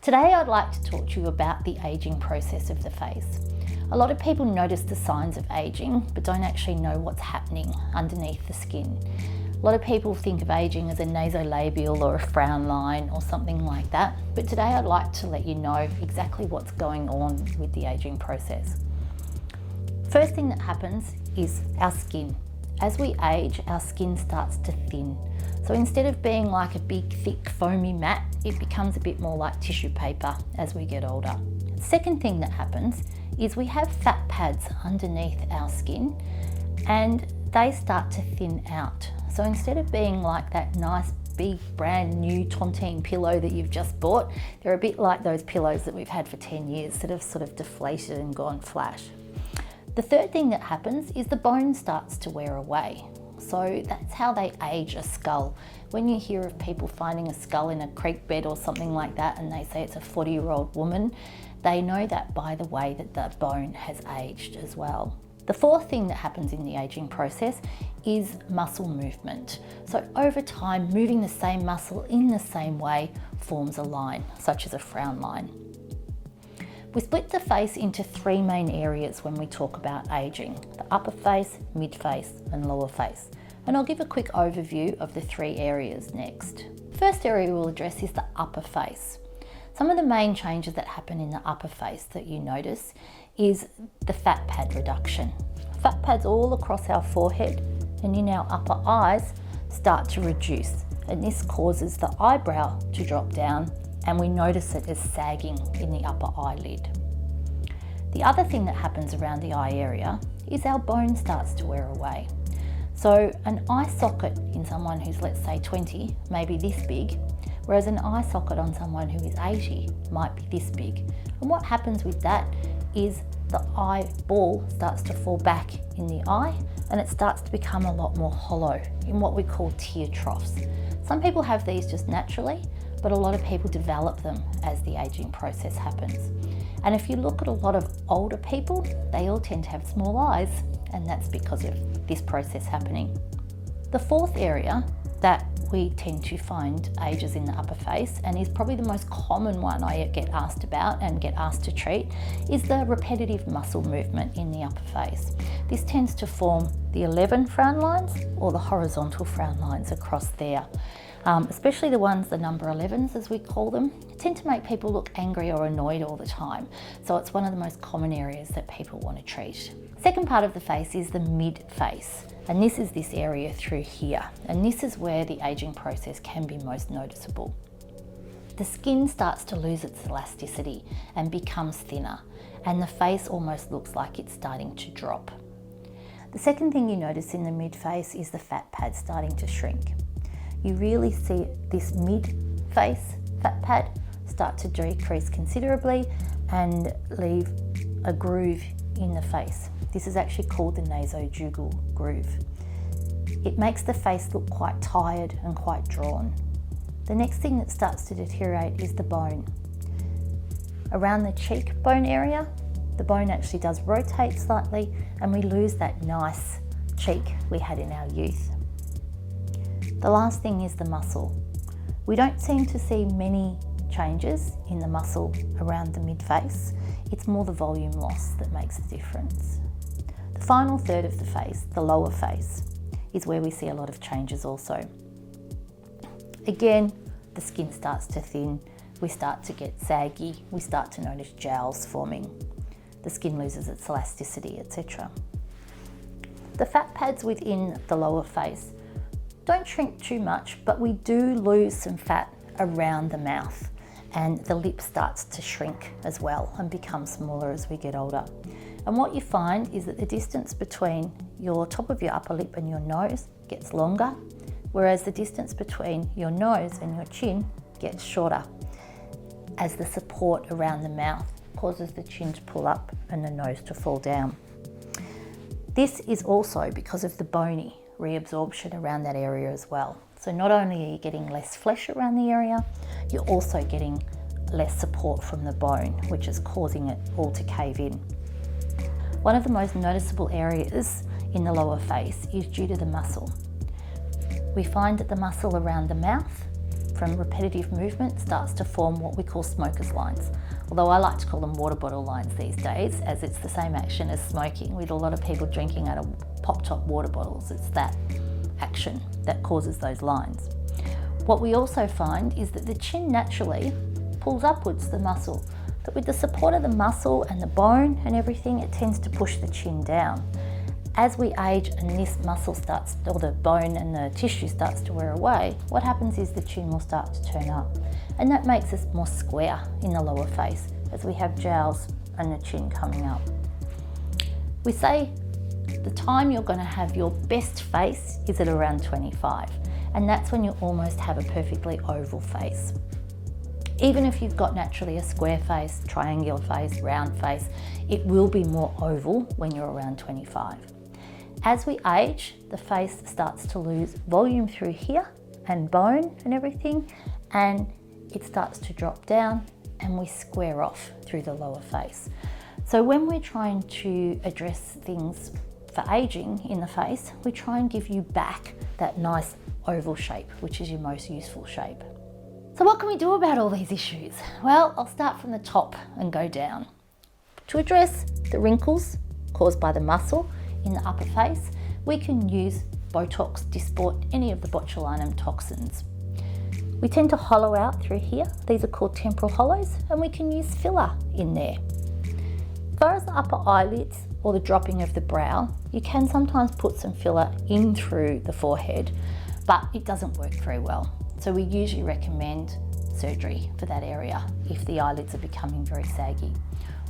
Today I'd like to talk to you about the aging process of the face. A lot of people notice the signs of aging but don't actually know what's happening underneath the skin. A lot of people think of aging as a nasolabial or a frown line or something like that, but today I'd like to let you know exactly what's going on with the aging process. First thing that happens is our skin. As we age, our skin starts to thin. So instead of being like a big, thick, foamy mat, it becomes a bit more like tissue paper as we get older. Second thing that happens is we have fat pads underneath our skin and they start to thin out. So instead of being like that nice, big, brand new tontine pillow that you've just bought, they're a bit like those pillows that we've had for 10 years that have sort of deflated and gone flat. The third thing that happens is the bone starts to wear away. So that's how they age a skull. When you hear of people finding a skull in a creek bed or something like that and they say it's a 40-year-old woman, they know that by the way that the bone has aged as well. The fourth thing that happens in the aging process is muscle movement. So over time, moving the same muscle in the same way forms a line, such as a frown line. We split the face into three main areas when we talk about aging: the upper face, mid face and lower face. And I'll give a quick overview of the three areas next. First area we'll address is the upper face. Some of the main changes that happen in the upper face that you notice is the fat pad reduction. Fat pads all across our forehead and in our upper eyes start to reduce, and this causes the eyebrow to drop down and we notice it as sagging in the upper eyelid. The other thing that happens around the eye area is our bone starts to wear away. So an eye socket in someone who's, let's say 20, may be this big, whereas an eye socket on someone who is 80 might be this big. And what happens with that is the eyeball starts to fall back in the eye and it starts to become a lot more hollow in what we call tear troughs. Some people have these just naturally, but a lot of people develop them as the aging process happens. And if you look at a lot of older people, they all tend to have small eyes, and that's because of this process happening. The fourth area that we tend to find ages in the upper face, and is probably the most common one I get asked about and get asked to treat, is the repetitive muscle movement in the upper face. This tends to form the 11 frown lines or the horizontal frown lines across there. Especially the ones, the number 11s as we call them, tend to make people look angry or annoyed all the time. So it's one of the most common areas that people want to treat. Second part of the face is the mid face. And this is this area through here. And this is where the aging process can be most noticeable. The skin starts to lose its elasticity and becomes thinner. And the face almost looks like it's starting to drop. The second thing you notice in the mid face is the fat pad starting to shrink. You really see this mid-face fat pad start to decrease considerably and leave a groove in the face. This is actually called the nasojugal groove. It makes the face look quite tired and quite drawn. The next thing that starts to deteriorate is the bone. Around the cheekbone area, the bone actually does rotate slightly and we lose that nice cheek we had in our youth. The last thing is the muscle. We don't seem to see many changes in the muscle around the mid-face. It's more the volume loss that makes the difference. The final third of the face, the lower face, is where we see a lot of changes also. Again, the skin starts to thin, we start to get saggy, we start to notice jowls forming, the skin loses its elasticity, etc. The fat pads within the lower face don't shrink too much, but we do lose some fat around the mouth and the lip starts to shrink as well and become smaller as we get older. And what you find is that the distance between your top of your upper lip and your nose gets longer, whereas the distance between your nose and your chin gets shorter as the support around the mouth causes the chin to pull up and the nose to fall down. This is also because of the bony reabsorption around that area as well. So not only are you getting less flesh around the area, you're also getting less support from the bone, which is causing it all to cave in. One of the most noticeable areas in the lower face is due to the muscle. We find that the muscle around the mouth from repetitive movement starts to form what we call smoker's lines. Although I like to call them water bottle lines these days, as it's the same action as smoking, with a lot of people drinking out of pop-top water bottles. It's that action that causes those lines. What we also find is that the chin naturally pulls upwards the muscle, but with the support of the muscle and the bone and everything, it tends to push the chin down. As we age and this muscle starts, or the bone and the tissue starts to wear away, what happens is the chin will start to turn up. And that makes us more square in the lower face as we have jowls and the chin coming up. We say the time you're going to have your best face is at around 25, and that's when you almost have a perfectly oval face. Even if you've got naturally a square face, triangular face, round face, it will be more oval when you're around 25. As we age, the face starts to lose volume through here and bone and everything, and it starts to drop down and we square off through the lower face. So when we're trying to address things for aging in the face, we try and give you back that nice oval shape, which is your most useful shape. So what can we do about all these issues? Well, I'll start from the top and go down. To address the wrinkles caused by the muscle in the upper face, we can use Botox, Dysport, any of the botulinum toxins. We tend to hollow out through here. These are called temporal hollows, and we can use filler in there. As far as the upper eyelids or the dropping of the brow, you can sometimes put some filler in through the forehead, but it doesn't work very well. So we usually recommend surgery for that area if the eyelids are becoming very saggy.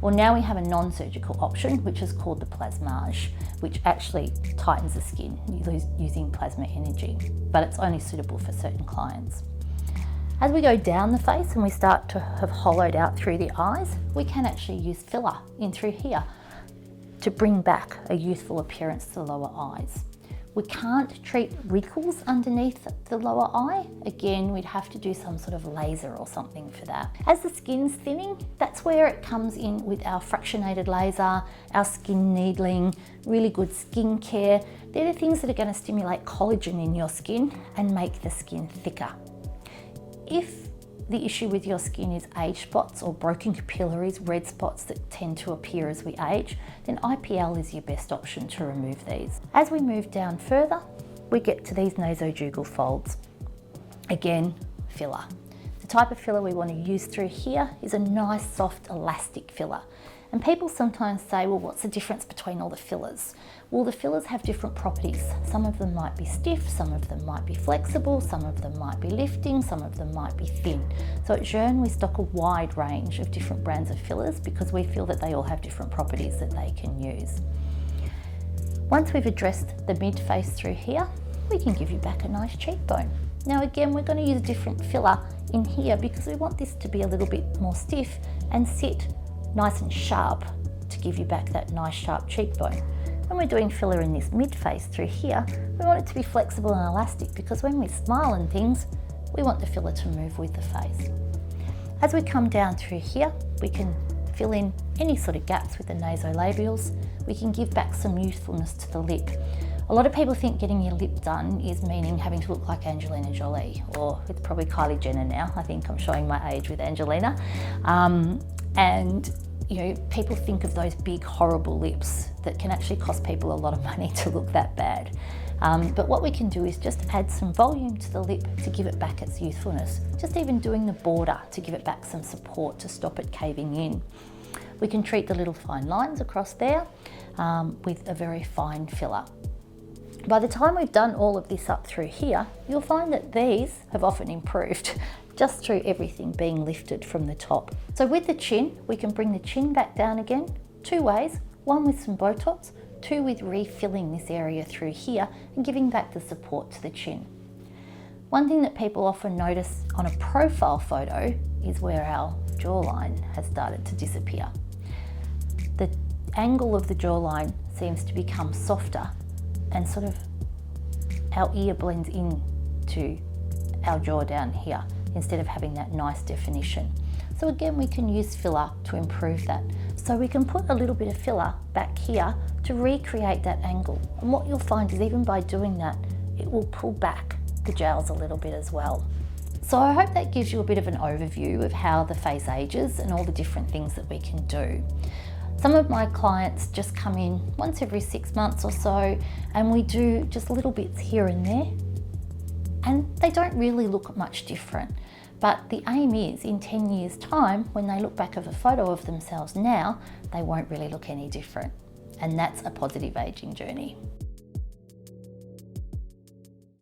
Well, now we have a non-surgical option, which is called the plasmage, which actually tightens the skin using plasma energy, but it's only suitable for certain clients. As we go down the face and we start to have hollowed out through the eyes, we can actually use filler in through here to bring back a youthful appearance to the lower eyes. We can't treat wrinkles underneath the lower eye. Again, we'd have to do some sort of laser or something for that. As the skin's thinning, that's where it comes in with our fractionated laser, our skin needling, really good skin care. They're the things that are going to stimulate collagen in your skin and make the skin thicker. If the issue with your skin is age spots or broken capillaries, red spots that tend to appear as we age, then IPL is your best option to remove these. As we move down further, we get to these nasojugal folds. Again, filler. The type of filler we want to use through here is a nice, soft, elastic filler. And people sometimes say, well, what's the difference between all the fillers? Well, the fillers have different properties. Some of them might be stiff, some of them might be flexible, some of them might be lifting, some of them might be thin. So at Jeune, we stock a wide range of different brands of fillers because we feel that they all have different properties that they can use. Once we've addressed the mid-face through here, we can give you back a nice cheekbone. Now again, we're going to use a different filler in here because we want this to be a little bit more stiff and sit nice and sharp to give you back that nice sharp cheekbone. When we're doing filler in this mid-face through here, we want it to be flexible and elastic because when we smile and things, we want the filler to move with the face. As we come down through here, we can fill in any sort of gaps with the nasolabials. We can give back some youthfulness to the lip. A lot of people think getting your lip done is meaning having to look like Angelina Jolie, or it's probably Kylie Jenner now. I think I'm showing my age with Angelina. And you know, people think of those big horrible lips that can actually cost people a lot of money to look that bad. But what we can do is just add some volume to the lip to give it back its youthfulness. Just even doing the border to give it back some support to stop it caving in. We can treat the little fine lines across there with a very fine filler. By the time we've done all of this up through here, you'll find that these have often improved just through everything being lifted from the top. So with the chin, we can bring the chin back down again, two ways, one with some Botox, two with refilling this area through here and giving back the support to the chin. One thing that people often notice on a profile photo is where our jawline has started to disappear. The angle of the jawline seems to become softer and sort of our ear blends in to our jaw down here instead of having that nice definition. So again, we can use filler to improve that. So we can put a little bit of filler back here to recreate that angle. And what you'll find is even by doing that, it will pull back the jowls a little bit as well. So I hope that gives you a bit of an overview of how the face ages and all the different things that we can do. Some of my clients just come in once every 6 months or so, and we do just little bits here and there, and they don't really look much different. But the aim is, in 10 years' time, when they look back at a photo of themselves now, they won't really look any different. And that's a positive aging journey.